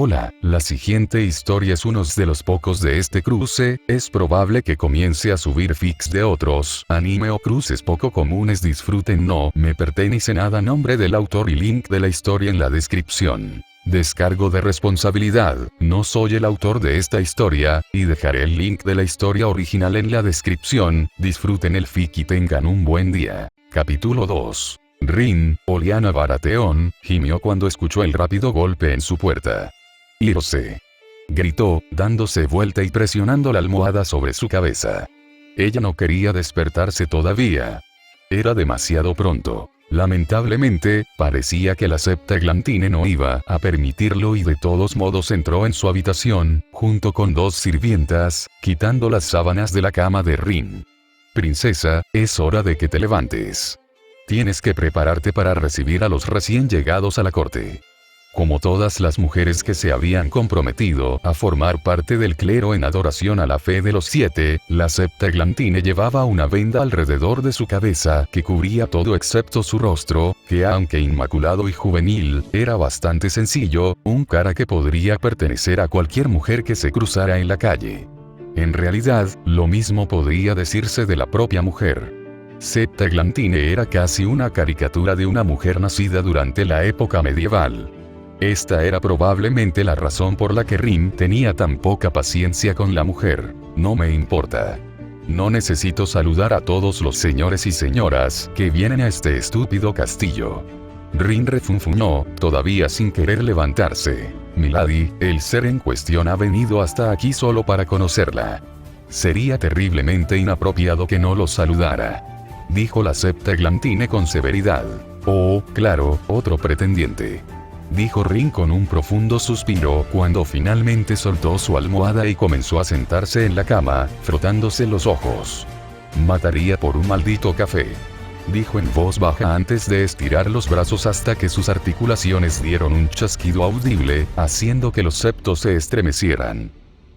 Hola, la siguiente historia es uno de los pocos de este cruce, es probable que comience a subir fics de otros anime o cruces poco comunes. Disfruten, no me pertenece nada. Nombre del autor y link de la historia en la descripción. Descargo de responsabilidad, no soy el autor de esta historia, y dejaré el link de la historia original en la descripción. Disfruten el fic y tengan un buen día. Capítulo 2. Rin, Oliana Baratheon, gimió cuando escuchó el rápido golpe en su puerta. «Irse», gritó, dándose vuelta y presionando la almohada sobre su cabeza. Ella no quería despertarse todavía. Era demasiado pronto. Lamentablemente, parecía que la Septaeglantine no iba a permitirlo y de todos modos entró en su habitación, junto con dos sirvientas, quitando las sábanas de la cama de Rin. «Princesa, es hora de que te levantes. Tienes que prepararte para recibir a los recién llegados a la corte». Como todas las mujeres que se habían comprometido a formar parte del clero en adoración a la fe de los 7, la Septaeglantine llevaba una venda alrededor de su cabeza que cubría todo excepto su rostro, que aunque inmaculado y juvenil, era bastante sencillo, un cara que podría pertenecer a cualquier mujer que se cruzara en la calle. En realidad, lo mismo podría decirse de la propia mujer. Septaeglantine era casi una caricatura de una mujer nacida durante la época medieval. Esta era probablemente la razón por la que Rin tenía tan poca paciencia con la mujer. «No me importa. No necesito saludar a todos los señores y señoras que vienen a este estúpido castillo». Rin refunfuñó, todavía sin querer levantarse. «Milady, el ser en cuestión ha venido hasta aquí solo para conocerla. Sería terriblemente inapropiado que no lo saludara», dijo la Septaeglantine con severidad. «Oh, claro, otro pretendiente», dijo Rin con un profundo suspiro cuando finalmente soltó su almohada y comenzó a sentarse en la cama, frotándose los ojos. «Mataría por un maldito café», dijo en voz baja antes de estirar los brazos hasta que sus articulaciones dieron un chasquido audible, haciendo que los septos se estremecieran.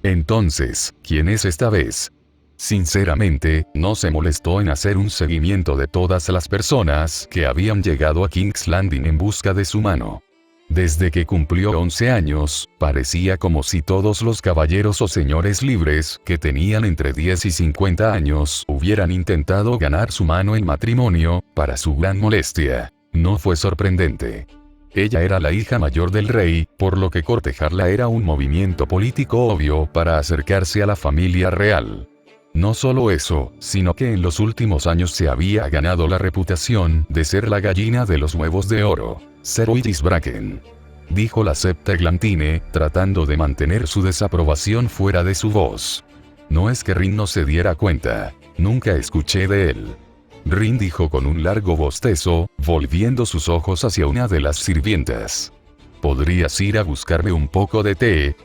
«Entonces, ¿quién es esta vez?» Sinceramente, no se molestó en hacer un seguimiento de todas las personas que habían llegado a King's Landing en busca de su mano. Desde que cumplió 11 años, parecía como si todos los caballeros o señores libres que tenían entre 10 y 50 años hubieran intentado ganar su mano en matrimonio, para su gran molestia. No fue sorprendente. Ella era la hija mayor del rey, por lo que cortejarla era un movimiento político obvio para acercarse a la familia real. No solo eso, sino que en los últimos años se había ganado la reputación de ser la gallina de los huevos de oro. «Ceroidis Bracken», dijo la Septaeglantine, tratando de mantener su desaprobación fuera de su voz. «No es que Rin no se diera cuenta. Nunca escuché de él». Rin dijo con un largo bostezo, volviendo sus ojos hacia una de las sirvientas. «¿Podrías ir a buscarme un poco de té?»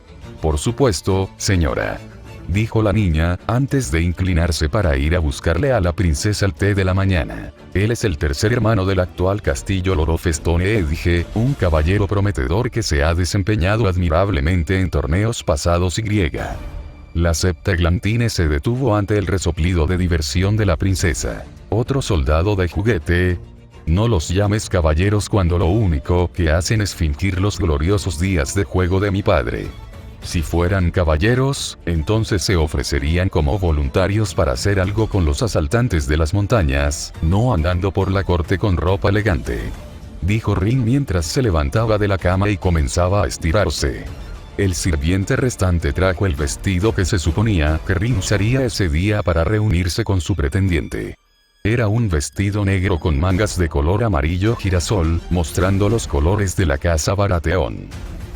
«Por supuesto, señora», dijo la niña, antes de inclinarse para ir a buscarle a la princesa el té de la mañana. «Él es el tercer hermano del actual castillo Lord of Stone Edge, un caballero prometedor que se ha desempeñado admirablemente en torneos pasados y». La Septaeglantine se detuvo ante el resoplido de diversión de la princesa. «¿Otro soldado de juguete? No los llames caballeros cuando lo único que hacen es fingir los gloriosos días de juego de mi padre. Si fueran caballeros, entonces se ofrecerían como voluntarios para hacer algo con los asaltantes de las montañas, no andando por la corte con ropa elegante», dijo Rin mientras se levantaba de la cama y comenzaba a estirarse. El sirviente restante trajo el vestido que se suponía que Rin usaría ese día para reunirse con su pretendiente. Era un vestido negro con mangas de color amarillo girasol, mostrando los colores de la casa Baratheon.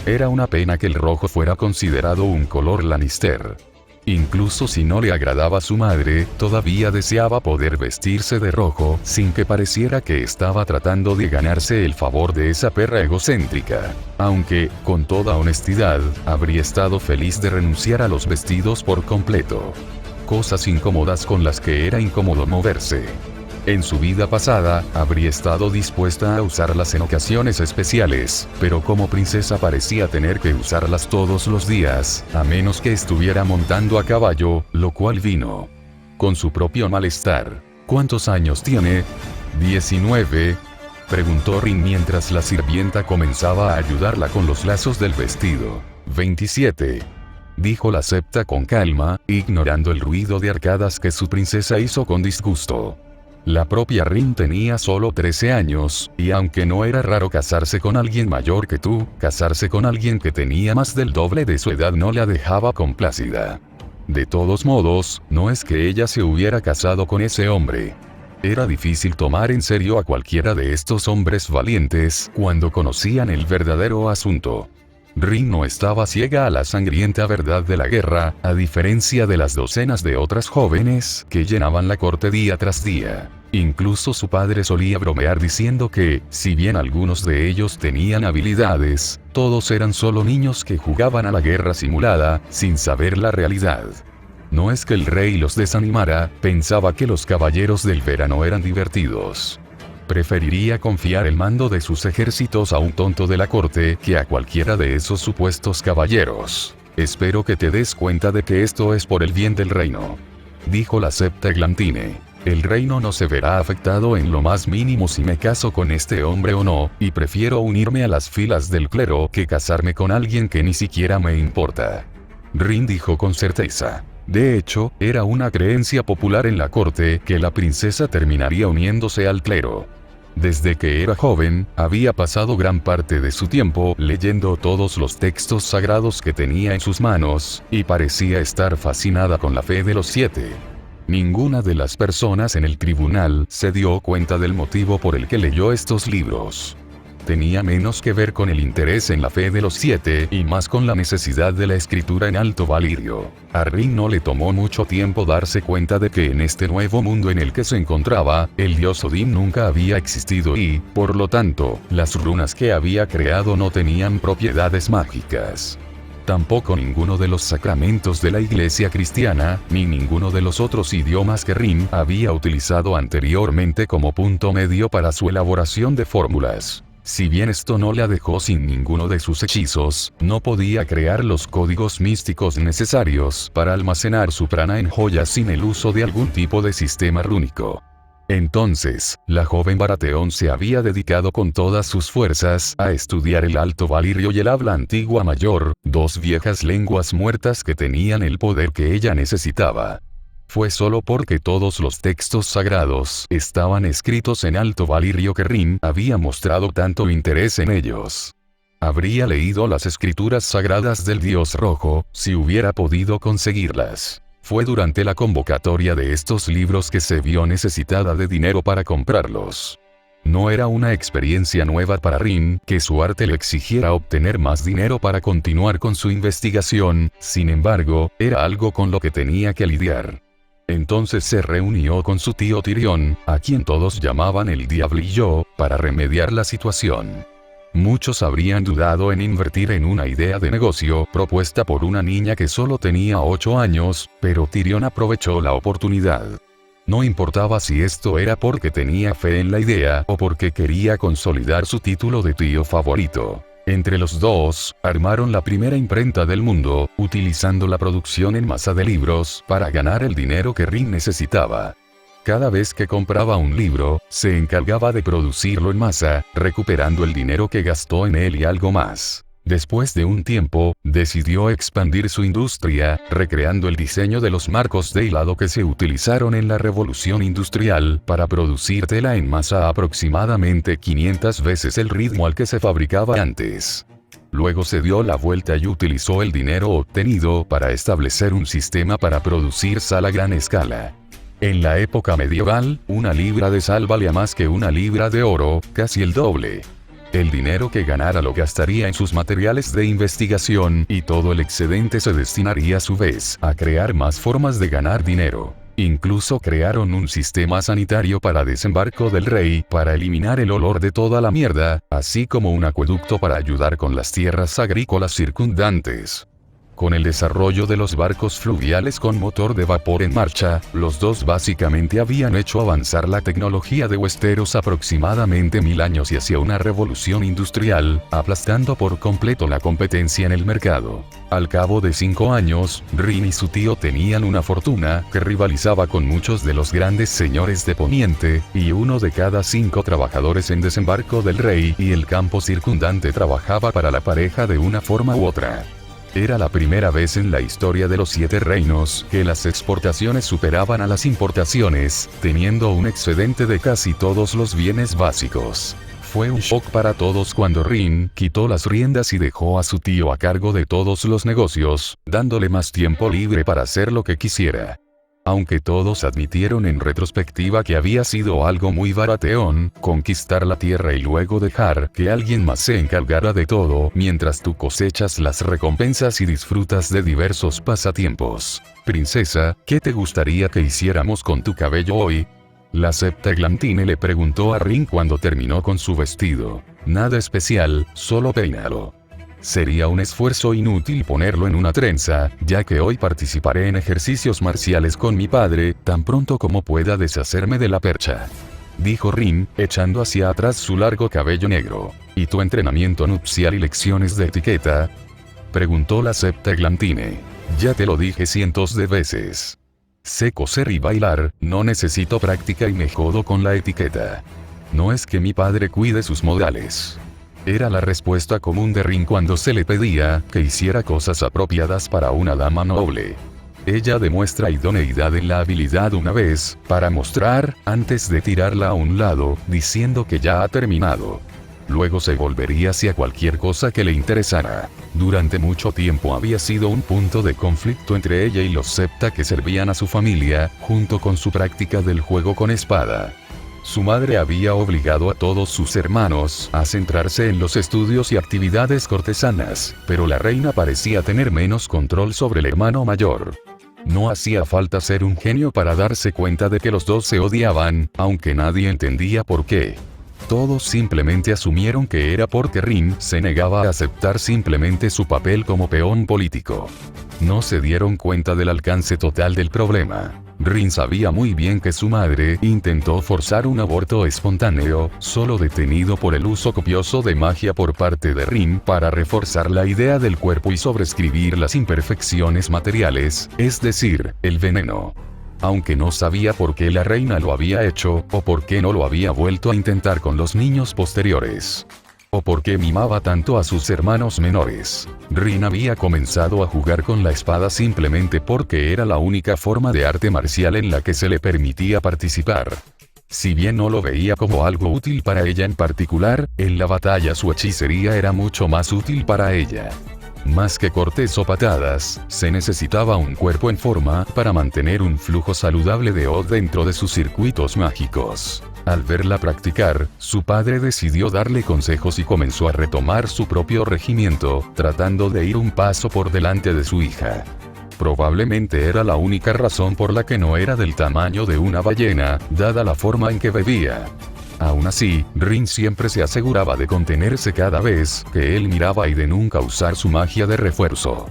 Era una pena que el rojo fuera considerado un color Lannister. Incluso si no le agradaba a su madre, todavía deseaba poder vestirse de rojo sin que pareciera que estaba tratando de ganarse el favor de esa perra egocéntrica. Aunque, con toda honestidad, habría estado feliz de renunciar a los vestidos por completo. Cosas incómodas con las que era incómodo moverse. En su vida pasada, habría estado dispuesta a usarlas en ocasiones especiales, pero como princesa parecía tener que usarlas todos los días, a menos que estuviera montando a caballo, lo cual vino con su propio malestar. «¿Cuántos años tiene?» «19. preguntó Rin mientras la sirvienta comenzaba a ayudarla con los lazos del vestido. 27. Dijo la septa con calma, ignorando el ruido de arcadas que su princesa hizo con disgusto. La propia Rin tenía solo 13 años, y aunque no era raro casarse con alguien mayor que tú, casarse con alguien que tenía más del doble de su edad no la dejaba complácida. De todos modos, no es que ella se hubiera casado con ese hombre. Era difícil tomar en serio a cualquiera de estos hombres valientes cuando conocían el verdadero asunto. Rin no estaba ciega a la sangrienta verdad de la guerra, a diferencia de las docenas de otras jóvenes que llenaban la corte día tras día. Incluso su padre solía bromear diciendo que, si bien algunos de ellos tenían habilidades, todos eran solo niños que jugaban a la guerra simulada, sin saber la realidad. No es que el rey los desanimara, pensaba que los caballeros del verano eran divertidos. Preferiría confiar el mando de sus ejércitos a un tonto de la corte que a cualquiera de esos supuestos caballeros. Espero que te des cuenta de que esto es por el bien del reino. Dijo la septa Eglantine. El reino no se verá afectado en lo más mínimo si me caso con este hombre o no, y prefiero unirme a las filas del clero que casarme con alguien que ni siquiera me importa. Rin dijo con certeza. De hecho, era una creencia popular en la corte que la princesa terminaría uniéndose al clero. Desde que era joven, había pasado gran parte de su tiempo leyendo todos los textos sagrados que tenía en sus manos, y parecía estar fascinada con la fe de los 7. Ninguna de las personas en el tribunal se dio cuenta del motivo por el que leyó estos libros. Tenía menos que ver con el interés en la fe de los 7 y más con la necesidad de la escritura en Alto Valirio. A Rin no le tomó mucho tiempo darse cuenta de que en este nuevo mundo en el que se encontraba, el dios Odín nunca había existido y, por lo tanto, las runas que había creado no tenían propiedades mágicas. Tampoco ninguno de los sacramentos de la iglesia cristiana, ni ninguno de los otros idiomas que Rin había utilizado anteriormente como punto medio para su elaboración de fórmulas. Si bien esto no la dejó sin ninguno de sus hechizos, no podía crear los códigos místicos necesarios para almacenar su prana en joyas sin el uso de algún tipo de sistema rúnico. Entonces, la joven Baratheon se había dedicado con todas sus fuerzas a estudiar el Alto Valirio y el habla antigua mayor, dos viejas lenguas muertas que tenían el poder que ella necesitaba. Fue solo porque todos los textos sagrados estaban escritos en Alto Valirio que Rin había mostrado tanto interés en ellos. Habría leído las escrituras sagradas del Dios Rojo, si hubiera podido conseguirlas. Fue durante la convocatoria de estos libros que se vio necesitada de dinero para comprarlos. No era una experiencia nueva para Rin que su arte le exigiera obtener más dinero para continuar con su investigación, sin embargo, era algo con lo que tenía que lidiar. Entonces se reunió con su tío Tyrion, a quien todos llamaban el Diablillo, para remediar la situación. Muchos habrían dudado en invertir en una idea de negocio propuesta por una niña que solo tenía 8 años, pero Tyrion aprovechó la oportunidad. No importaba si esto era porque tenía fe en la idea o porque quería consolidar su título de tío favorito. Entre los dos, armaron la primera imprenta del mundo, utilizando la producción en masa de libros para ganar el dinero que Rin necesitaba. Cada vez que compraba un libro, se encargaba de producirlo en masa, recuperando el dinero que gastó en él y algo más. Después de un tiempo, decidió expandir su industria, recreando el diseño de los marcos de hilado que se utilizaron en la Revolución Industrial para producir tela en masa a aproximadamente 500 veces el ritmo al que se fabricaba antes. Luego se dio la vuelta y utilizó el dinero obtenido para establecer un sistema para producir sal a gran escala. En la época medieval, una libra de sal valía más que una libra de oro, casi el doble. El dinero que ganara lo gastaría en sus materiales de investigación y todo el excedente se destinaría a su vez a crear más formas de ganar dinero. Incluso crearon un sistema sanitario para desembarco del rey para eliminar el olor de toda la mierda, así como un acueducto para ayudar con las tierras agrícolas circundantes. Con el desarrollo de los barcos fluviales con motor de vapor en marcha, los dos básicamente habían hecho avanzar la tecnología de Westeros aproximadamente 1000 años y hacia una revolución industrial, aplastando por completo la competencia en el mercado. Al cabo de 5 años, Rin y su tío tenían una fortuna que rivalizaba con muchos de los grandes señores de Poniente, y uno de cada 5 trabajadores en Desembarco del Rey y el campo circundante trabajaba para la pareja de una forma u otra. Era la primera vez en la historia de los 7 reinos que las exportaciones superaban a las importaciones, teniendo un excedente de casi todos los bienes básicos. Fue un shock para todos cuando Rin quitó las riendas y dejó a su tío a cargo de todos los negocios, dándole más tiempo libre para hacer lo que quisiera. Aunque todos admitieron en retrospectiva que había sido algo muy barateón, conquistar la tierra y luego dejar que alguien más se encargara de todo mientras tú cosechas las recompensas y disfrutas de diversos pasatiempos. Princesa, ¿qué te gustaría que hiciéramos con tu cabello hoy? La septa Eglantine le preguntó a Rin cuando terminó con su vestido. Nada especial, solo peínalo. Sería un esfuerzo inútil ponerlo en una trenza, ya que hoy participaré en ejercicios marciales con mi padre, tan pronto como pueda deshacerme de la percha. Dijo Rin, echando hacia atrás su largo cabello negro. ¿Y tu entrenamiento nupcial y lecciones de etiqueta? Preguntó la septa Eglantine. Ya te lo dije cientos de veces. Sé coser y bailar, no necesito práctica y me jodo con la etiqueta. No es que mi padre cuide sus modales. Era la respuesta común de Rin cuando se le pedía que hiciera cosas apropiadas para una dama noble. Ella demuestra idoneidad en la habilidad una vez, para mostrar, antes de tirarla a un lado, diciendo que ya ha terminado. Luego se volvería hacia cualquier cosa que le interesara. Durante mucho tiempo había sido un punto de conflicto entre ella y los septa que servían a su familia, junto con su práctica del juego con espada. Su madre había obligado a todos sus hermanos a centrarse en los estudios y actividades cortesanas, pero la reina parecía tener menos control sobre el hermano mayor. No hacía falta ser un genio para darse cuenta de que los dos se odiaban, aunque nadie entendía por qué. Todos simplemente asumieron que era porque Rin se negaba a aceptar simplemente su papel como peón político. No se dieron cuenta del alcance total del problema. Rin sabía muy bien que su madre intentó forzar un aborto espontáneo, solo detenido por el uso copioso de magia por parte de Rin para reforzar la idea del cuerpo y sobreescribir las imperfecciones materiales, es decir, el veneno. Aunque no sabía por qué la reina lo había hecho, o por qué no lo había vuelto a intentar con los niños posteriores. O por qué mimaba tanto a sus hermanos menores. Rin había comenzado a jugar con la espada simplemente porque era la única forma de arte marcial en la que se le permitía participar. Si bien no lo veía como algo útil para ella en particular, en la batalla su hechicería era mucho más útil para ella. Más que cortes o patadas, se necesitaba un cuerpo en forma para mantener un flujo saludable de O dentro de sus circuitos mágicos. Al verla practicar, su padre decidió darle consejos y comenzó a retomar su propio regimiento, tratando de ir un paso por delante de su hija. Probablemente era la única razón por la que no era del tamaño de una ballena, dada la forma en que bebía. Aún así, Rin siempre se aseguraba de contenerse cada vez que él miraba y de nunca usar su magia de refuerzo.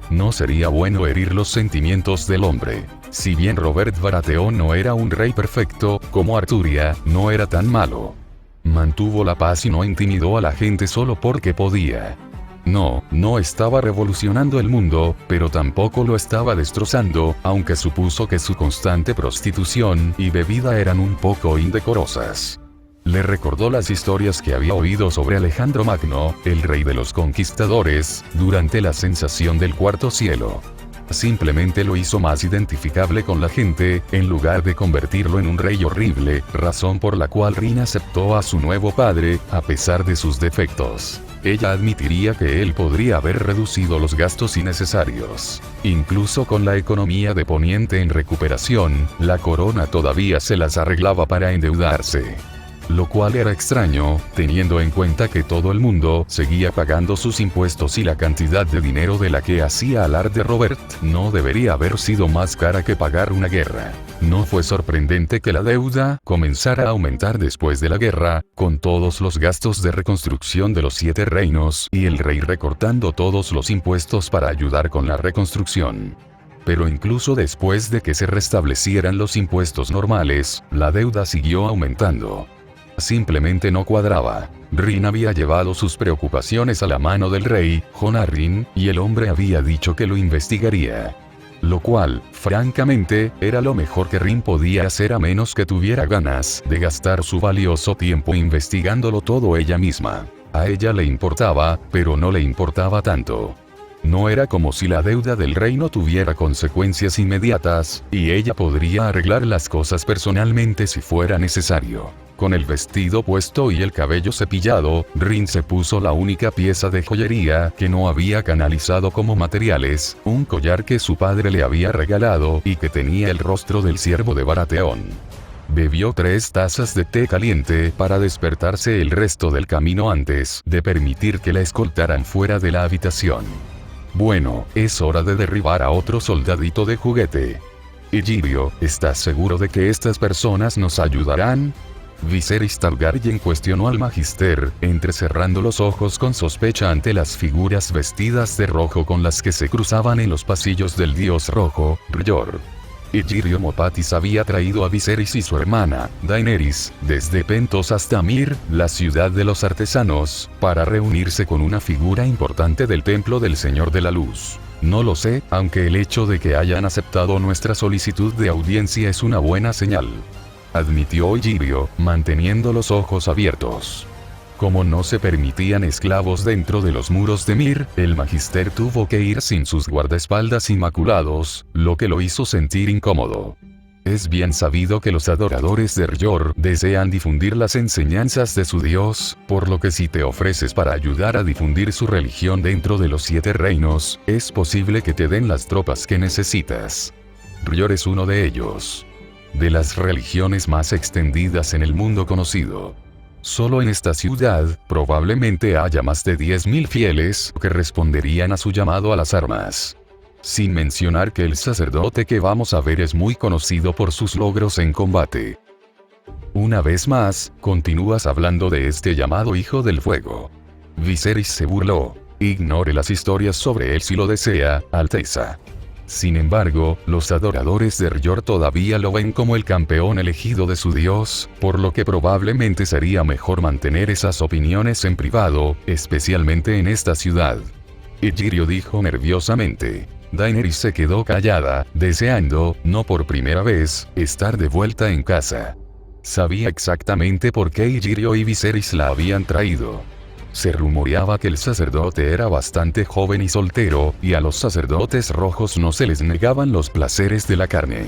No sería bueno herir los sentimientos del hombre. Si bien Robert Baratheon no era un rey perfecto, como Arturia, no era tan malo. Mantuvo la paz y no intimidó a la gente solo porque podía. No estaba revolucionando el mundo, pero tampoco lo estaba destrozando, aunque supuso que su constante prostitución y bebida eran un poco indecorosas. Le recordó las historias que había oído sobre Alejandro Magno, el rey de los conquistadores, durante la sensación del cuarto cielo. Simplemente lo hizo más identificable con la gente, en lugar de convertirlo en un rey horrible, razón por la cual Rin aceptó a su nuevo padre, a pesar de sus defectos. Ella admitiría que él podría haber reducido los gastos innecesarios. Incluso con la economía de Poniente en recuperación, la corona todavía se las arreglaba para endeudarse. Lo cual era extraño, teniendo en cuenta que todo el mundo seguía pagando sus impuestos y la cantidad de dinero de la que hacía alarde Robert no debería haber sido más cara que pagar una guerra. No fue sorprendente que la deuda comenzara a aumentar después de la guerra, con todos los gastos de reconstrucción de los 7 reinos y el rey recortando todos los impuestos para ayudar con la reconstrucción. Pero incluso después de que se restablecieran los impuestos normales, la deuda siguió aumentando. Simplemente no cuadraba. Rin había llevado sus preocupaciones a la mano del rey, Honarin, y el hombre había dicho que lo investigaría. Lo cual, francamente, era lo mejor que Rin podía hacer a menos que tuviera ganas de gastar su valioso tiempo investigándolo todo ella misma. A ella le importaba, pero no le importaba tanto. No era como si la deuda del reino tuviera consecuencias inmediatas, y ella podría arreglar las cosas personalmente si fuera necesario. Con el vestido puesto y el cabello cepillado, Rin se puso la única pieza de joyería que no había canalizado como materiales, un collar que su padre le había regalado y que tenía el rostro del siervo de Baratheon. Bebió 3 tazas de té caliente para despertarse el resto del camino antes de permitir que la escoltaran fuera de la habitación. Bueno, es hora de derribar a otro soldadito de juguete. Illyrio, ¿estás seguro de que estas personas nos ayudarán? Viserys Targaryen cuestionó al magister, entrecerrando los ojos con sospecha ante las figuras vestidas de rojo con las que se cruzaban en los pasillos del dios rojo, R'hllor. Illyrio Mopatis había traído a Viserys y su hermana, Daenerys, desde Pentos hasta Myr, la ciudad de los artesanos, para reunirse con una figura importante del templo del Señor de la Luz. No lo sé, aunque el hecho de que hayan aceptado nuestra solicitud de audiencia es una buena señal, admitió Illyrio, manteniendo los ojos abiertos. Como no se permitían esclavos dentro de los muros de Myr, el magister tuvo que ir sin sus guardaespaldas inmaculados, lo que lo hizo sentir incómodo. Es bien sabido que los adoradores de R'hllor desean difundir las enseñanzas de su dios, por lo que si te ofreces para ayudar a difundir su religión dentro de los 7 reinos, es posible que te den las tropas que necesitas. R'hllor es uno de ellos. De las religiones más extendidas en el mundo conocido. Solo en esta ciudad, probablemente haya más de 10.000 fieles que responderían a su llamado a las armas. Sin mencionar que el sacerdote que vamos a ver es muy conocido por sus logros en combate. Una vez más, continúas hablando de este llamado Hijo del Fuego. Viserys se burló. Ignore las historias sobre él si lo desea, Alteza. Sin embargo, los adoradores de R'hllor todavía lo ven como el campeón elegido de su dios, por lo que probablemente sería mejor mantener esas opiniones en privado, especialmente en esta ciudad. Illyrio dijo nerviosamente. Daenerys se quedó callada, deseando, no por primera vez, estar de vuelta en casa. Sabía exactamente por qué Illyrio y Viserys la habían traído. Se rumoreaba que el sacerdote era bastante joven y soltero, y a los sacerdotes rojos no se les negaban los placeres de la carne.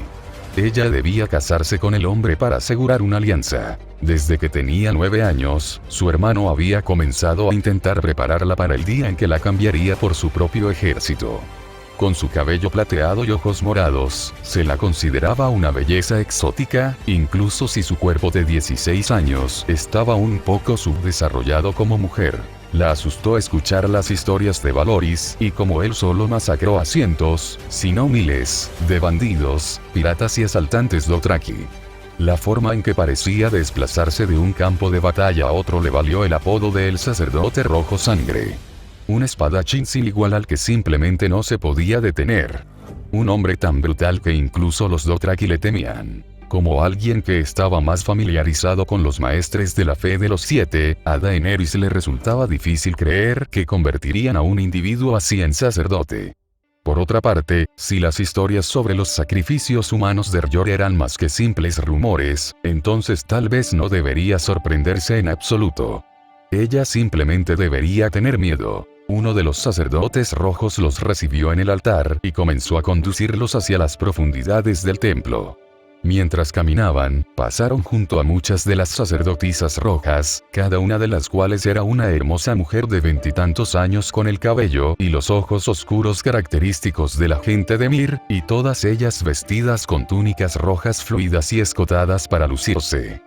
Ella debía casarse con el hombre para asegurar una alianza. Desde que tenía 9 años, su hermano había comenzado a intentar prepararla para el día en que la cambiaría por su propio ejército. Con su cabello plateado y ojos morados, se la consideraba una belleza exótica, incluso si su cuerpo de 16 años estaba un poco subdesarrollado como mujer. La asustó escuchar las historias de Valoris, y como él solo masacró a cientos, si no miles, de bandidos, piratas y asaltantes Dothraki. La forma en que parecía desplazarse de un campo de batalla a otro le valió el apodo de el sacerdote rojo sangre. Un espadachín sin igual al que simplemente no se podía detener. Un hombre tan brutal que incluso los Dothraki le temían. Como alguien que estaba más familiarizado con los maestres de la fe de los 7, a Daenerys le resultaba difícil creer que convertirían a un individuo así en sacerdote. Por otra parte, si las historias sobre los sacrificios humanos de R'hllor eran más que simples rumores, entonces tal vez no debería sorprenderse en absoluto. Ella simplemente debería tener miedo. Uno de los sacerdotes rojos los recibió en el altar y comenzó a conducirlos hacia las profundidades del templo. Mientras caminaban, pasaron junto a muchas de las sacerdotisas rojas, cada una de las cuales era una hermosa mujer de 20 y tantos años con el cabello y los ojos oscuros característicos de la gente de Myr, y todas ellas vestidas con túnicas rojas fluidas y escotadas para lucirse.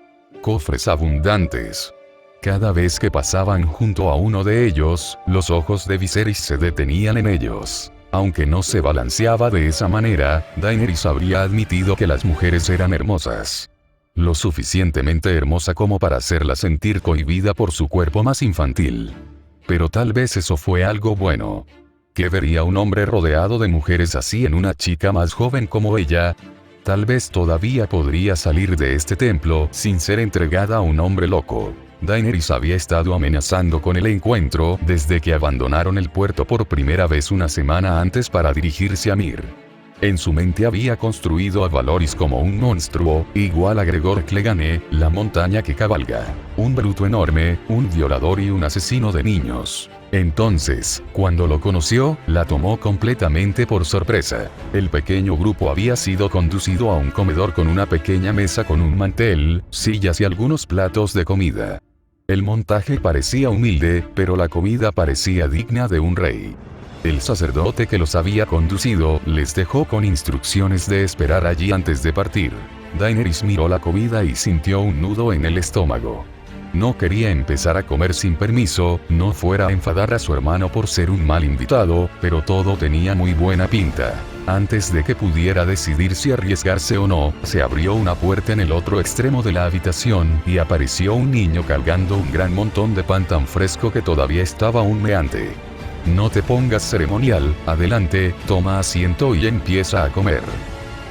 cofres abundantes. Cada vez que pasaban junto a uno de ellos, los ojos de Viserys se detenían en ellos. Aunque no se balanceaba de esa manera, Daenerys habría admitido que las mujeres eran hermosas. Lo suficientemente hermosa como para hacerla sentir cohibida por su cuerpo más infantil. Pero tal vez eso fue algo bueno. ¿Qué vería un hombre rodeado de mujeres así en una chica más joven como ella? Tal vez todavía podría salir de este templo sin ser entregada a un hombre loco. Daenerys había estado amenazando con el encuentro desde que abandonaron el puerto por primera vez una semana antes para dirigirse a Mir. En su mente había construido a Valoris como un monstruo, igual a Gregor Clegane, la montaña que cabalga. Un bruto enorme, un violador y un asesino de niños. Entonces, cuando lo conoció, la tomó completamente por sorpresa. El pequeño grupo había sido conducido a un comedor con una pequeña mesa con un mantel, sillas y algunos platos de comida. El montaje parecía humilde, pero la comida parecía digna de un rey. El sacerdote que los había conducido les dejó con instrucciones de esperar allí antes de partir. Daenerys miró la comida y sintió un nudo en el estómago. No quería empezar a comer sin permiso, no fuera a enfadar a su hermano por ser un mal invitado, pero todo tenía muy buena pinta. Antes de que pudiera decidir si arriesgarse o no, se abrió una puerta en el otro extremo de la habitación y apareció un niño cargando un gran montón de pan tan fresco que todavía estaba humeante. No te pongas ceremonial, adelante, toma asiento y empieza a comer,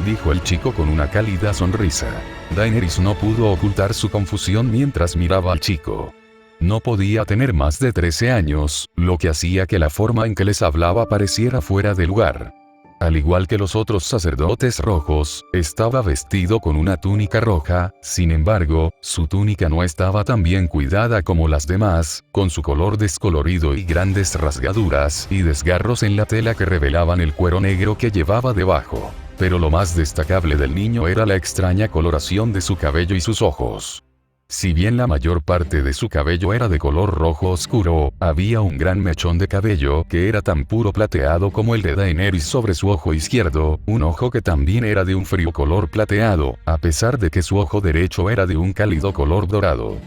dijo el chico con una cálida sonrisa. Daenerys no pudo ocultar su confusión mientras miraba al chico. No podía tener más de 13 años, lo que hacía que la forma en que les hablaba pareciera fuera de lugar. Al igual que los otros sacerdotes rojos, estaba vestido con una túnica roja, sin embargo, su túnica no estaba tan bien cuidada como las demás, con su color descolorido y grandes rasgaduras y desgarros en la tela que revelaban el cuero negro que llevaba debajo. Pero lo más destacable del niño era la extraña coloración de su cabello y sus ojos. Si bien la mayor parte de su cabello era de color rojo oscuro, había un gran mechón de cabello que era tan puro plateado como el de Daenerys sobre su ojo izquierdo, un ojo que también era de un frío color plateado, a pesar de que su ojo derecho era de un cálido color dorado.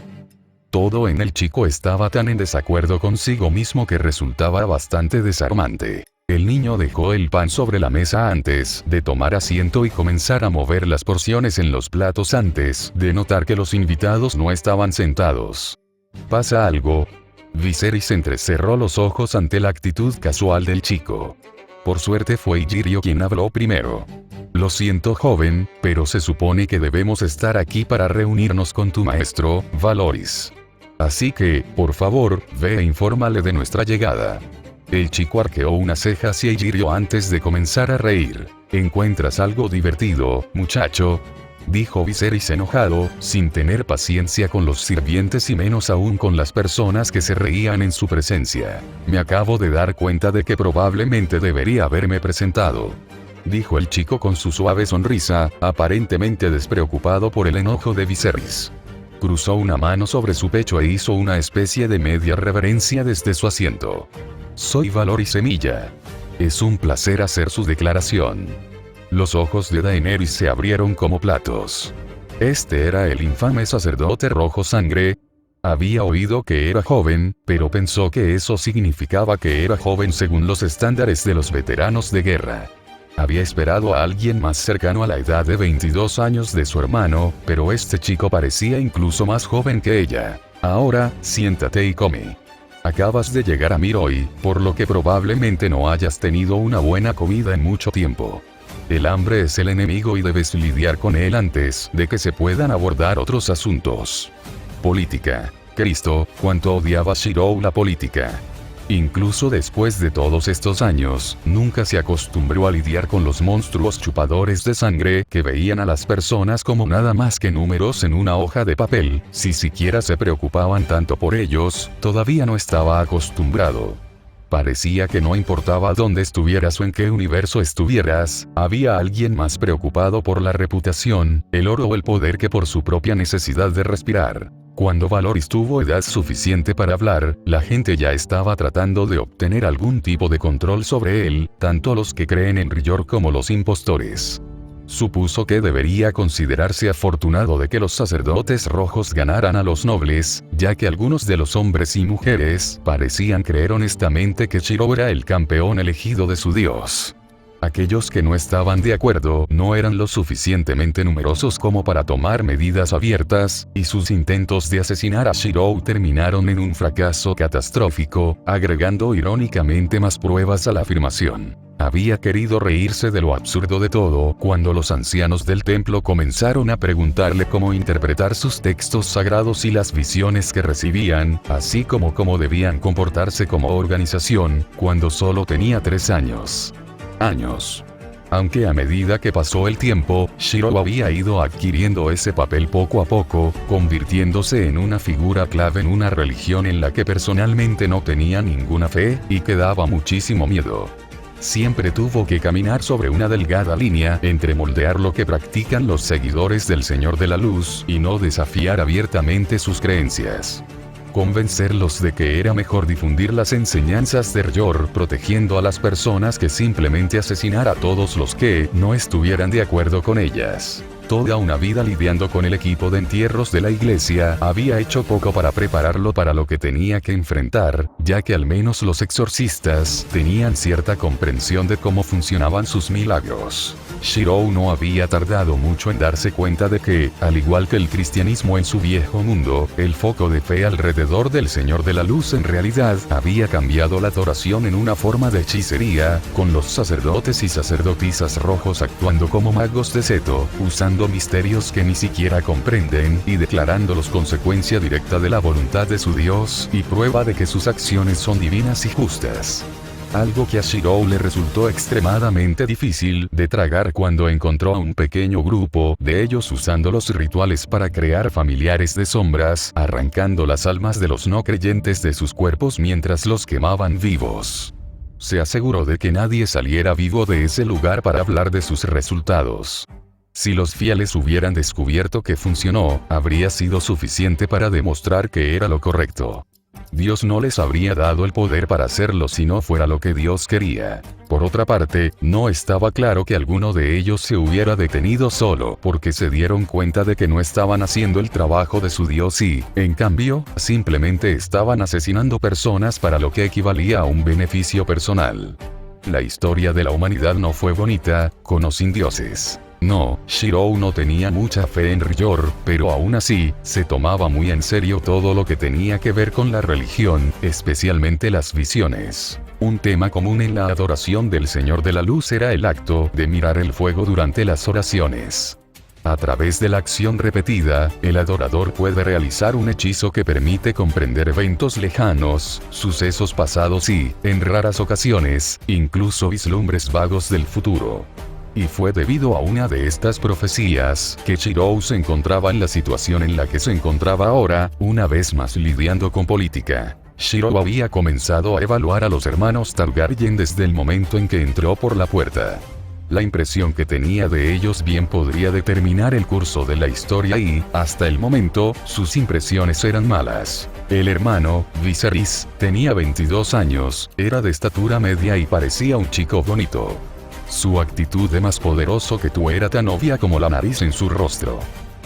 Todo en el chico estaba tan en desacuerdo consigo mismo que resultaba bastante desarmante. El niño dejó el pan sobre la mesa antes de tomar asiento y comenzar a mover las porciones en los platos antes de notar que los invitados no estaban sentados. ¿Pasa algo? Viserys entrecerró los ojos ante la actitud casual del chico. Por suerte fue Illyrio quien habló primero. Lo siento, joven, pero se supone que debemos estar aquí para reunirnos con tu maestro, Valoris. Así que, por favor, ve e infórmale de nuestra llegada. El chico arqueó una ceja hacia Illyrio antes de comenzar a reír. ¿Encuentras algo divertido, muchacho?, dijo Viserys enojado, sin tener paciencia con los sirvientes y menos aún con las personas que se reían en su presencia. Me acabo de dar cuenta de que probablemente debería haberme presentado, dijo el chico con su suave sonrisa, aparentemente despreocupado por el enojo de Viserys. Cruzó una mano sobre su pecho e hizo una especie de media reverencia desde su asiento. Soy Valoris Semilla. Es un placer hacer su declaración. Los ojos de Daenerys se abrieron como platos. Este era el infame sacerdote rojo sangre. Había oído que era joven, pero pensó que eso significaba que era joven según los estándares de los veteranos de guerra. Había esperado a alguien más cercano a la edad de 22 años de su hermano, pero este chico parecía incluso más joven que ella. Ahora, siéntate y come. Acabas de llegar a Mir hoy, por lo que probablemente no hayas tenido una buena comida en mucho tiempo. El hambre es el enemigo y debes lidiar con él antes de que se puedan abordar otros asuntos. Política. Cristo, cuánto odiaba Shirou la política. Incluso después de todos estos años, nunca se acostumbró a lidiar con los monstruos chupadores de sangre que veían a las personas como nada más que números en una hoja de papel. Si siquiera se preocupaban tanto por ellos, todavía no estaba acostumbrado. Parecía que no importaba dónde estuvieras o en qué universo estuvieras, había alguien más preocupado por la reputación, el oro o el poder que por su propia necesidad de respirar. Cuando Valoris tuvo edad suficiente para hablar, la gente ya estaba tratando de obtener algún tipo de control sobre él, tanto los que creen en Rior como los impostores. Supuso que debería considerarse afortunado de que los sacerdotes rojos ganaran a los nobles, ya que algunos de los hombres y mujeres parecían creer honestamente que Shirou era el campeón elegido de su dios. Aquellos que no estaban de acuerdo no eran lo suficientemente numerosos como para tomar medidas abiertas, y sus intentos de asesinar a Shirou terminaron en un fracaso catastrófico, agregando irónicamente más pruebas a la afirmación. Había querido reírse de lo absurdo de todo cuando los ancianos del templo comenzaron a preguntarle cómo interpretar sus textos sagrados y las visiones que recibían, así como cómo debían comportarse como organización, cuando solo tenía 3 años. Aunque a medida que pasó el tiempo, Shirou había ido adquiriendo ese papel poco a poco, convirtiéndose en una figura clave en una religión en la que personalmente no tenía ninguna fe, y que daba muchísimo miedo. Siempre tuvo que caminar sobre una delgada línea entre moldear lo que practican los seguidores del Señor de la Luz y no desafiar abiertamente sus creencias. Convencerlos de que era mejor difundir las enseñanzas de R'yor protegiendo a las personas que simplemente asesinar a todos los que no estuvieran de acuerdo con ellas. Toda una vida lidiando con el equipo de entierros de la iglesia había hecho poco para prepararlo para lo que tenía que enfrentar, ya que al menos los exorcistas tenían cierta comprensión de cómo funcionaban sus milagros. Shirou no había tardado mucho en darse cuenta de que, al igual que el cristianismo en su viejo mundo, el foco de fe alrededor del Señor de la Luz en realidad había cambiado la adoración en una forma de hechicería, con los sacerdotes y sacerdotisas rojos actuando como magos de Seto, usando misterios que ni siquiera comprenden y declarándolos consecuencia directa de la voluntad de su Dios y prueba de que sus acciones son divinas y justas. Algo que a Shirou le resultó extremadamente difícil de tragar cuando encontró a un pequeño grupo de ellos usando los rituales para crear familiares de sombras, arrancando las almas de los no creyentes de sus cuerpos mientras los quemaban vivos. Se aseguró de que nadie saliera vivo de ese lugar para hablar de sus resultados. Si los fieles hubieran descubierto que funcionó, habría sido suficiente para demostrar que era lo correcto. Dios no les habría dado el poder para hacerlo si no fuera lo que Dios quería. Por otra parte, no estaba claro que alguno de ellos se hubiera detenido solo porque se dieron cuenta de que no estaban haciendo el trabajo de su Dios y, en cambio, simplemente estaban asesinando personas para lo que equivalía a un beneficio personal. La historia de la humanidad no fue bonita, con o sin dioses. No, Shirou no tenía mucha fe en R'yor, pero aún así, se tomaba muy en serio todo lo que tenía que ver con la religión, especialmente las visiones. Un tema común en la adoración del Señor de la Luz era el acto de mirar el fuego durante las oraciones. A través de la acción repetida, el adorador puede realizar un hechizo que permite comprender eventos lejanos, sucesos pasados y, en raras ocasiones, incluso vislumbres vagos del futuro. Y fue debido a una de estas profecías que Shirou se encontraba en la situación en la que se encontraba ahora, una vez más lidiando con política. Shirou había comenzado a evaluar a los hermanos Targaryen desde el momento en que entró por la puerta. La impresión que tenía de ellos bien podría determinar el curso de la historia y, hasta el momento, sus impresiones eran malas. El hermano, Viserys, tenía 22 años, era de estatura media y parecía un chico bonito. Su actitud de más poderoso que tú era tan obvia como la nariz en su rostro.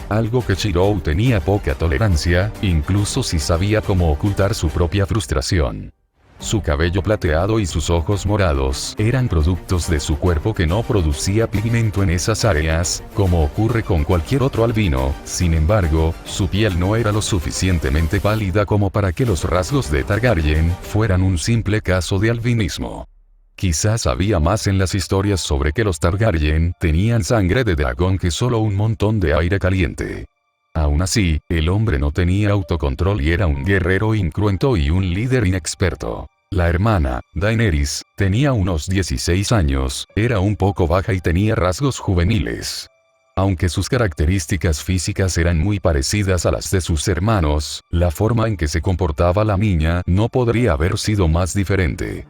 Algo que Shirou tenía poca tolerancia, incluso si sabía cómo ocultar su propia frustración. Su cabello plateado y sus ojos morados eran productos de su cuerpo que no producía pigmento en esas áreas, como ocurre con cualquier otro albino. Sin embargo, su piel no era lo suficientemente pálida como para que los rasgos de Targaryen fueran un simple caso de albinismo. Quizás había más en las historias sobre que los Targaryen tenían sangre de dragón que solo un montón de aire caliente. Aún así, el hombre no tenía autocontrol y era un guerrero incruento y un líder inexperto. La hermana, Daenerys, tenía unos 16 años, era un poco baja y tenía rasgos juveniles. Aunque sus características físicas eran muy parecidas a las de sus hermanos, la forma en que se comportaba la niña no podría haber sido más diferente.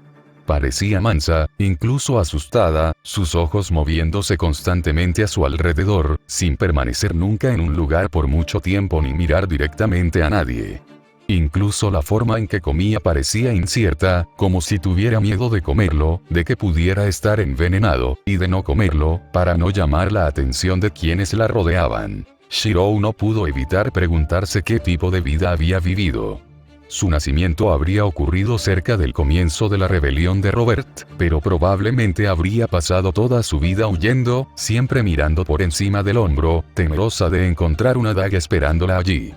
Parecía mansa, incluso asustada, sus ojos moviéndose constantemente a su alrededor, sin permanecer nunca en un lugar por mucho tiempo ni mirar directamente a nadie. Incluso la forma en que comía parecía incierta, como si tuviera miedo de comerlo, de que pudiera estar envenenado, y de no comerlo, para no llamar la atención de quienes la rodeaban. Shirou no pudo evitar preguntarse qué tipo de vida había vivido. Su nacimiento habría ocurrido cerca del comienzo de la rebelión de Robert, pero probablemente habría pasado toda su vida huyendo, siempre mirando por encima del hombro, temerosa de encontrar una daga esperándola allí.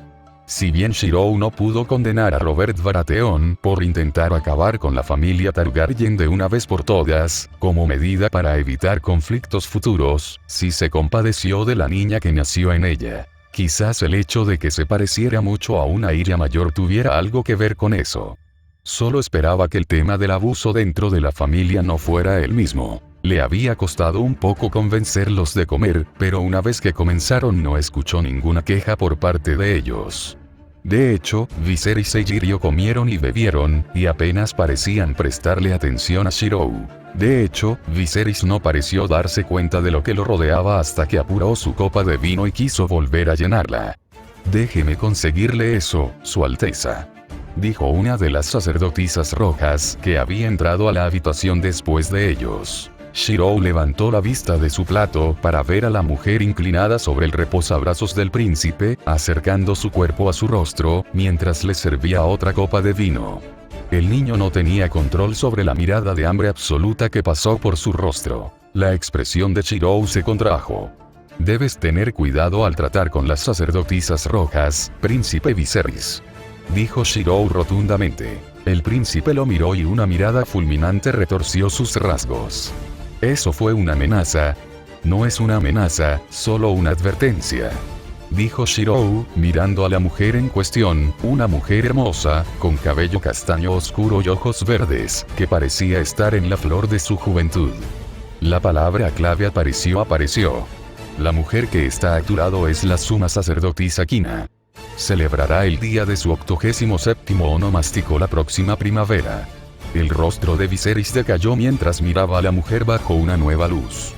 Si bien Shirou no pudo condenar a Robert Baratheon por intentar acabar con la familia Targaryen de una vez por todas, como medida para evitar conflictos futuros, sí se compadeció de la niña que nació en ella. Quizás el hecho de que se pareciera mucho a una Arya mayor tuviera algo que ver con eso. Solo esperaba que el tema del abuso dentro de la familia no fuera el mismo. Le había costado un poco convencerlos de comer, pero una vez que comenzaron no escuchó ninguna queja por parte de ellos. De hecho, Viserys y Yirio comieron y bebieron, y apenas parecían prestarle atención a Shirou. De hecho, Viserys no pareció darse cuenta de lo que lo rodeaba hasta que apuró su copa de vino y quiso volver a llenarla. «Déjeme conseguirle eso, Su Alteza», dijo una de las sacerdotisas rojas que había entrado a la habitación después de ellos. Shirou levantó la vista de su plato para ver a la mujer inclinada sobre el reposabrazos del príncipe, acercando su cuerpo a su rostro, mientras le servía otra copa de vino. El niño no tenía control sobre la mirada de hambre absoluta que pasó por su rostro. La expresión de Shirou se contrajo. «Debes tener cuidado al tratar con las sacerdotisas rojas, príncipe Viserys», dijo Shirou rotundamente. El príncipe lo miró y una mirada fulminante retorció sus rasgos. «¿Eso fue una amenaza?» «No es una amenaza, solo una advertencia», dijo Shirou, mirando a la mujer en cuestión, una mujer hermosa, con cabello castaño oscuro y ojos verdes, que parecía estar en la flor de su juventud. La palabra clave apareció. La mujer que está a tu lado es la suma sacerdotisa Kina. Celebrará el día de su 87º onomástico la próxima primavera. El rostro de Viserys decayó mientras miraba a la mujer bajo una nueva luz.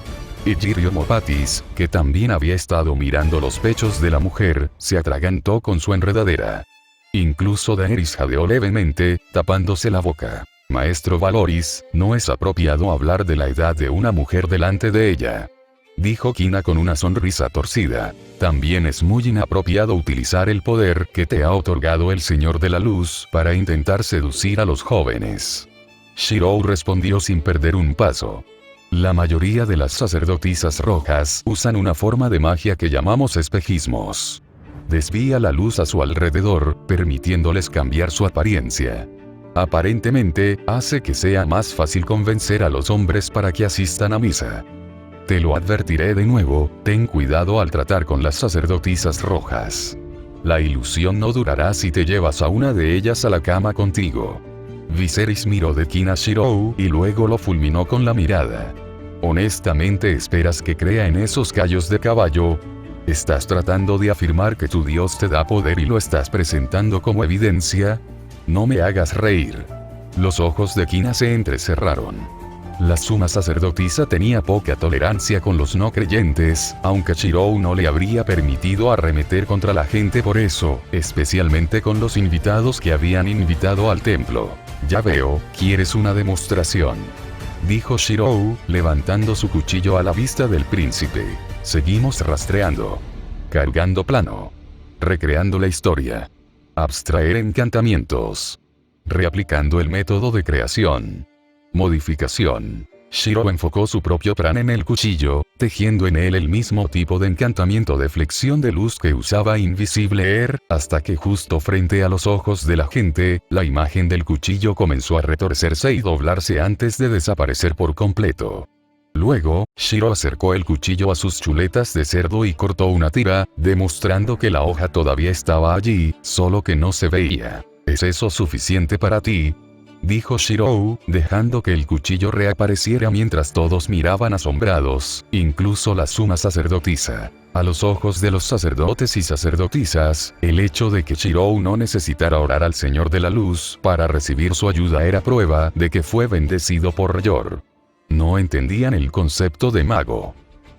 Y Yirio Mopatis, que también había estado mirando los pechos de la mujer, se atragantó con su enredadera. Incluso Daenerys jadeó levemente, tapándose la boca. «Maestro Valoris, no es apropiado hablar de la edad de una mujer delante de ella», dijo Kina con una sonrisa torcida. «También es muy inapropiado utilizar el poder que te ha otorgado el Señor de la Luz para intentar seducir a los jóvenes». Shirou respondió sin perder un paso. «La mayoría de las sacerdotisas rojas usan una forma de magia que llamamos espejismos. Desvía la luz a su alrededor, permitiéndoles cambiar su apariencia. Aparentemente, hace que sea más fácil convencer a los hombres para que asistan a misa. Te lo advertiré de nuevo, ten cuidado al tratar con las sacerdotisas rojas. La ilusión no durará si te llevas a una de ellas a la cama contigo». Viserys miró de Kina a Shirou y luego lo fulminó con la mirada. «¿Honestamente esperas que crea en esos callos de caballo? ¿Estás tratando de afirmar que tu Dios te da poder y lo estás presentando como evidencia? No me hagas reír». Los ojos de Kina se entrecerraron. La suma sacerdotisa tenía poca tolerancia con los no creyentes, aunque Shirou no le habría permitido arremeter contra la gente por eso, especialmente con los invitados que habían invitado al templo. «Ya veo, quieres una demostración», dijo Shirou, levantando su cuchillo a la vista del príncipe. «Seguimos rastreando. Cargando plano. Recreando la historia. Abstraer encantamientos. Reaplicando el método de creación. Modificación». Shirou enfocó su propio prana en el cuchillo, tejiendo en él el mismo tipo de encantamiento de flexión de luz que usaba Invisible Air, hasta que justo frente a los ojos de la gente, la imagen del cuchillo comenzó a retorcerse y doblarse antes de desaparecer por completo. Luego, Shirou acercó el cuchillo a sus chuletas de cerdo y cortó una tira, demostrando que la hoja todavía estaba allí, solo que no se veía. «¿Es eso suficiente para ti?», dijo Shirou, dejando que el cuchillo reapareciera mientras todos miraban asombrados, incluso la suma sacerdotisa. A los ojos de los sacerdotes y sacerdotisas, el hecho de que Shirou no necesitara orar al Señor de la Luz para recibir su ayuda era prueba de que fue bendecido por Yor. No entendían el concepto de mago.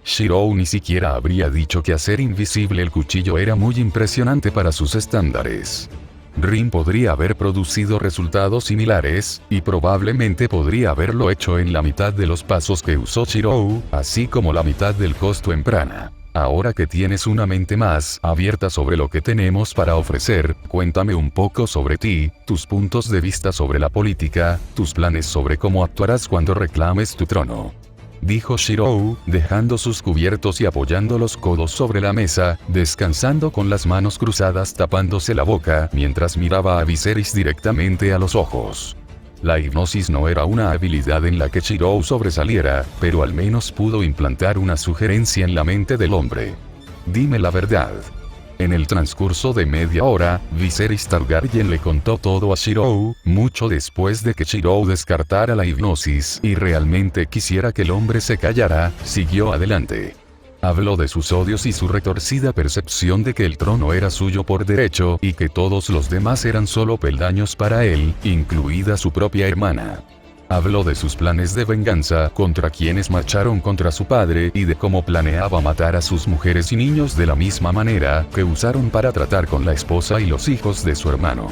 Shirou ni siquiera habría dicho que hacer invisible el cuchillo era muy impresionante para sus estándares. Rin podría haber producido resultados similares, y probablemente podría haberlo hecho en la mitad de los pasos que usó Shirou, así como la mitad del costo en prana. Ahora que tienes una mente más abierta sobre lo que tenemos para ofrecer, cuéntame un poco sobre ti, tus puntos de vista sobre la política, tus planes sobre cómo actuarás cuando reclames tu trono. Dijo Shirou, dejando sus cubiertos y apoyando los codos sobre la mesa, descansando con las manos cruzadas tapándose la boca mientras miraba a Viserys directamente a los ojos. La hipnosis no era una habilidad en la que Shirou sobresaliera, pero al menos pudo implantar una sugerencia en la mente del hombre. Dime la verdad. En el transcurso de media hora, Viserys Targaryen le contó todo a Shirou, mucho después de que Shirou descartara la hipnosis y realmente quisiera que el hombre se callara, siguió adelante. Habló de sus odios y su retorcida percepción de que el trono era suyo por derecho y que todos los demás eran solo peldaños para él, incluida su propia hermana. Habló de sus planes de venganza contra quienes marcharon contra su padre y de cómo planeaba matar a sus mujeres y niños de la misma manera que usaron para tratar con la esposa y los hijos de su hermano.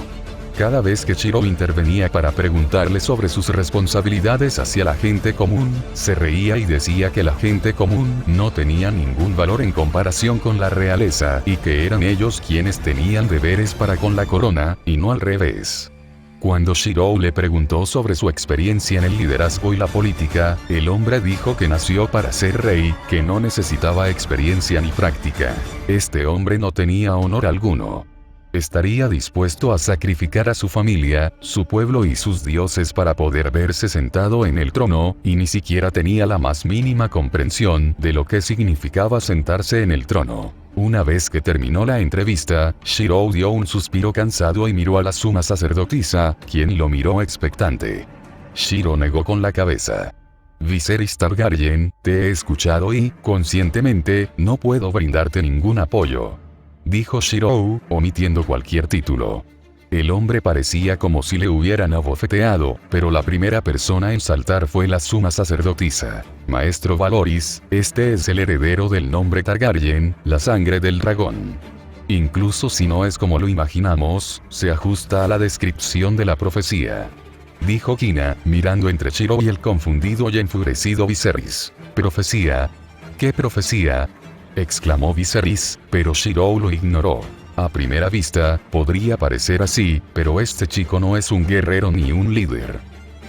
Cada vez que Shirou intervenía para preguntarle sobre sus responsabilidades hacia la gente común, se reía y decía que la gente común no tenía ningún valor en comparación con la realeza y que eran ellos quienes tenían deberes para con la corona, y no al revés. Cuando Shirou le preguntó sobre su experiencia en el liderazgo y la política, el hombre dijo que nació para ser rey, que no necesitaba experiencia ni práctica. Este hombre no tenía honor alguno. Estaría dispuesto a sacrificar a su familia, su pueblo y sus dioses para poder verse sentado en el trono, y ni siquiera tenía la más mínima comprensión de lo que significaba sentarse en el trono. Una vez que terminó la entrevista, Shirou dio un suspiro cansado y miró a la suma sacerdotisa, quien lo miró expectante. Shirou negó con la cabeza. Viserys Targaryen, te he escuchado y, conscientemente, no puedo brindarte ningún apoyo. Dijo Shirou, omitiendo cualquier título. El hombre parecía como si le hubieran abofeteado, pero la primera persona en saltar fue la suma sacerdotisa. Maestro Valoris, este es el heredero del nombre Targaryen, la sangre del dragón. Incluso si no es como lo imaginamos, se ajusta a la descripción de la profecía. Dijo Kina, mirando entre Shirou y el confundido y enfurecido Viserys. ¿Profecía? ¿Qué profecía?, exclamó Viserys, pero Shirou lo ignoró. A primera vista, podría parecer así, pero este chico no es un guerrero ni un líder.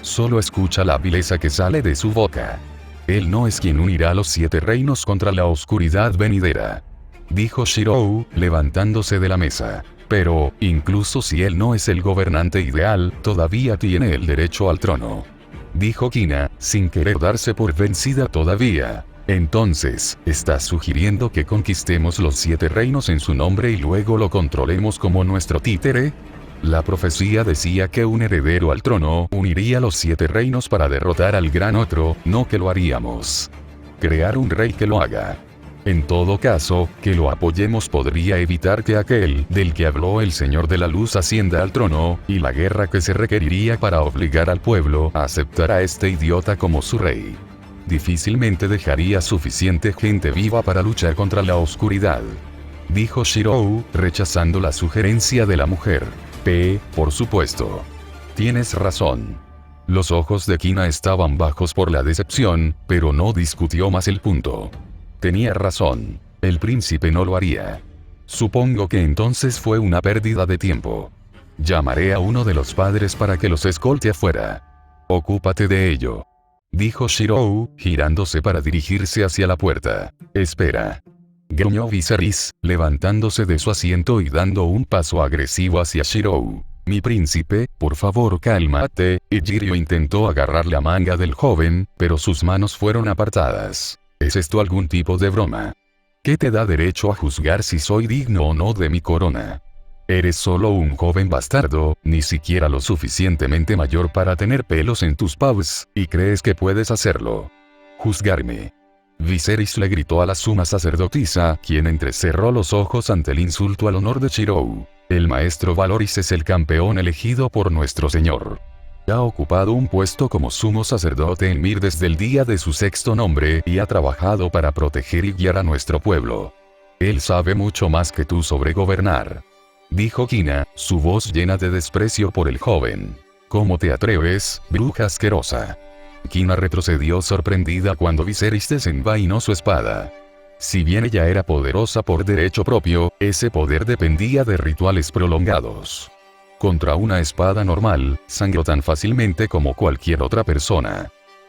Solo escucha la vileza que sale de su boca. Él no es quien unirá los 7 reinos contra la oscuridad venidera. Dijo Shirou, levantándose de la mesa. Pero, incluso si él no es el gobernante ideal, todavía tiene el derecho al trono. Dijo Kina, sin querer darse por vencida todavía. Entonces, ¿estás sugiriendo que conquistemos los 7 reinos en su nombre y luego lo controlemos como nuestro títere? La profecía decía que un heredero al trono uniría los 7 reinos para derrotar al gran otro, no que lo haríamos. Crear un rey que lo haga. En todo caso, que lo apoyemos podría evitar que aquel del que habló el Señor de la Luz ascienda al trono, y la guerra que se requeriría para obligar al pueblo a aceptar a este idiota como su rey. Difícilmente dejaría suficiente gente viva para luchar contra la oscuridad. Dijo Shirou, rechazando la sugerencia de la mujer. Por supuesto. Tienes razón. Los ojos de Kina estaban bajos por la decepción, pero no discutió más el punto. Tenía razón. El príncipe no lo haría. Supongo que entonces fue una pérdida de tiempo. Llamaré a uno de los padres para que los escolte afuera. Ocúpate de ello. Dijo Shirou, girándose para dirigirse hacia la puerta. Espera. Gruñó Viserys, levantándose de su asiento y dando un paso agresivo hacia Shirou. Mi príncipe, por favor cálmate. Egirio intentó agarrar la manga del joven, pero sus manos fueron apartadas. ¿Es esto algún tipo de broma? ¿Qué te da derecho a juzgar si soy digno o no de mi corona? Eres solo un joven bastardo, ni siquiera lo suficientemente mayor para tener pelos en tus paws, y crees que puedes hacerlo. Juzgarme. Viserys le gritó a la suma sacerdotisa, quien entrecerró los ojos ante el insulto al honor de Shirou. El maestro Valoris es el campeón elegido por nuestro señor. Ha ocupado un puesto como sumo sacerdote en Mir desde el día de su 6º nombre y ha trabajado para proteger y guiar a nuestro pueblo. Él sabe mucho más que tú sobre gobernar. dijo Kina, su voz llena de desprecio por el joven. ¿Cómo te atreves, bruja asquerosa? Kina retrocedió sorprendida cuando Viserys desenvainó su espada. Si bien ella era poderosa por derecho propio, ese poder dependía de rituales prolongados. Contra una espada normal, sangró tan fácilmente como cualquier otra persona.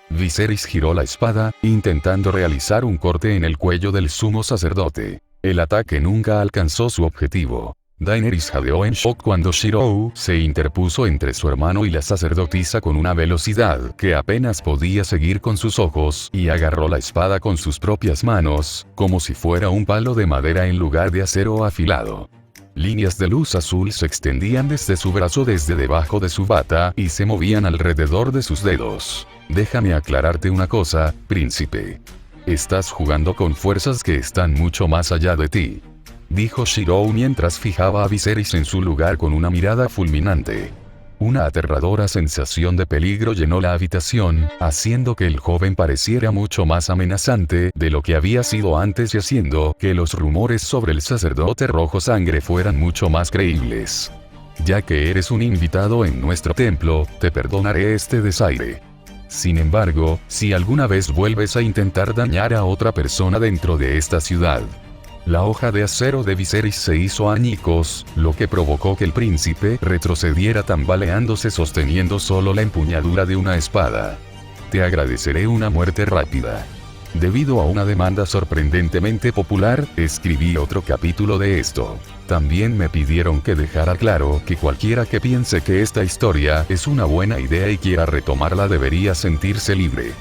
Viserys giró la espada, intentando realizar un corte en el cuello del sumo sacerdote. El ataque nunca alcanzó su objetivo. Daenerys jadeó en shock cuando Shirou se interpuso entre su hermano y la sacerdotisa con una velocidad que apenas podía seguir con sus ojos y agarró la espada con sus propias manos, como si fuera un palo de madera en lugar de acero afilado. Líneas de luz azul se extendían desde su brazo desde debajo de su bata y se movían alrededor de sus dedos. Déjame aclararte una cosa, príncipe. Estás jugando con fuerzas que están mucho más allá de ti, dijo Shirou mientras fijaba a Viserys en su lugar con una mirada fulminante. Una aterradora sensación de peligro llenó la habitación, haciendo que el joven pareciera mucho más amenazante de lo que había sido antes y haciendo que los rumores sobre el sacerdote rojo sangre fueran mucho más creíbles. Ya que eres un invitado en nuestro templo, te perdonaré este desaire. Sin embargo, si alguna vez vuelves a intentar dañar a otra persona dentro de esta ciudad. La hoja de acero de Viserys se hizo añicos, lo que provocó que el príncipe retrocediera tambaleándose sosteniendo solo la empuñadura de una espada. Te agradeceré una muerte rápida. Debido a una demanda sorprendentemente popular, escribí otro capítulo de esto. También me pidieron que dejara claro que cualquiera que piense que esta historia es una buena idea y quiera retomarla debería sentirse libre.